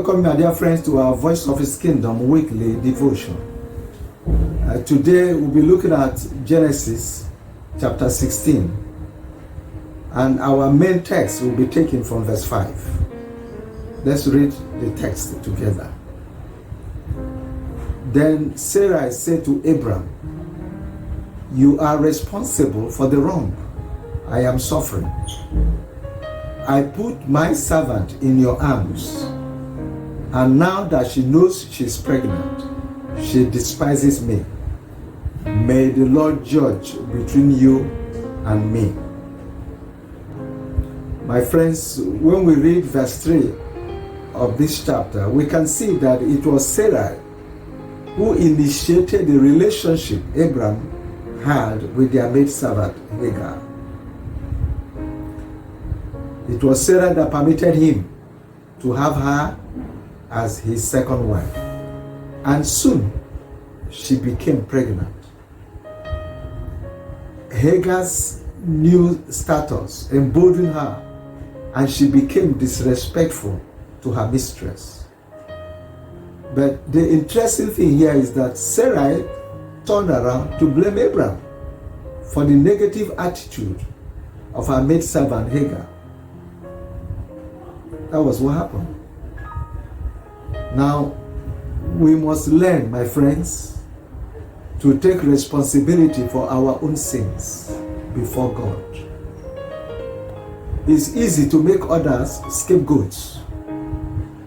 Welcome, my dear friends, to our Voice of His Kingdom weekly devotion. Today we'll be looking at Genesis chapter 16, and our main text will be taken from verse 5. Let's read the text together. Then Sarai said to Abram, "You are responsible for the wrong I am suffering. I put my servant in your arms, and now that she knows she's pregnant, she despises me. May the Lord judge between you and me." My friends, when we read verse 3 of this chapter, we can see that it was Sarai who initiated the relationship Abram had with their maidservant Hagar. It was Sarah that permitted him to have her as his second wife, and soon she became pregnant. Hagar's new status emboldened her, and she became disrespectful to her mistress. But the interesting thing here is that Sarai turned around to blame Abram for the negative attitude of her maidservant Hagar. That was what happened. Now, we must learn, my friends, to take responsibility for our own sins before God. It's easy to make others scapegoats,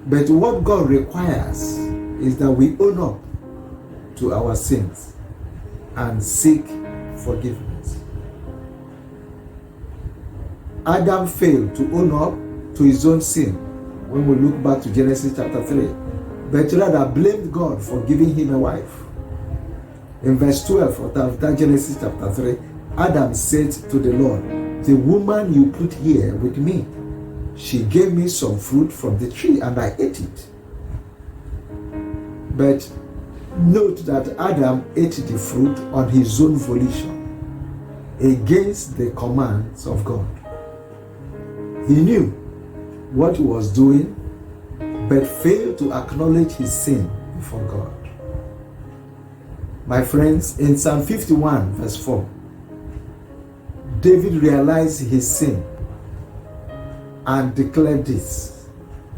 but what God requires is that we own up to our sins and seek forgiveness. Adam failed to own up to his own sin when we look back to Genesis chapter 3, but rather blamed God for giving him a wife. In verse 12 of that Genesis chapter 3, Adam said to the Lord, "The woman you put here with me, she gave me some fruit from the tree and I ate it." But note that Adam ate the fruit on his own volition, against the commands of God. He knew what he was doing, but failed to acknowledge his sin before God. My friends, in Psalm 51 verse 4, David realized his sin and declared this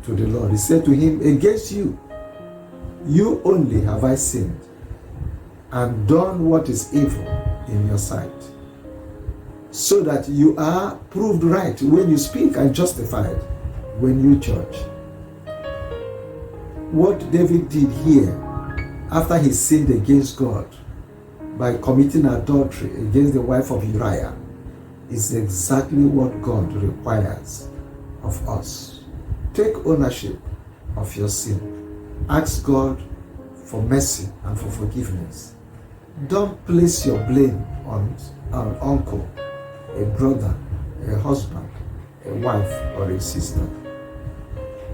to the Lord. He said to him, "Against you, you only have I sinned and done what is evil in your sight, so that you are proved right when you speak and justified when you judge." What David did here, after he sinned against God by committing adultery against the wife of Uriah, is exactly what God requires of us. Take ownership of your sin. Ask God for mercy and for forgiveness. Don't place your blame on an uncle, a brother, a husband, a wife, or a sister.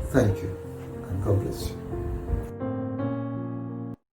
Thank you, and God bless you.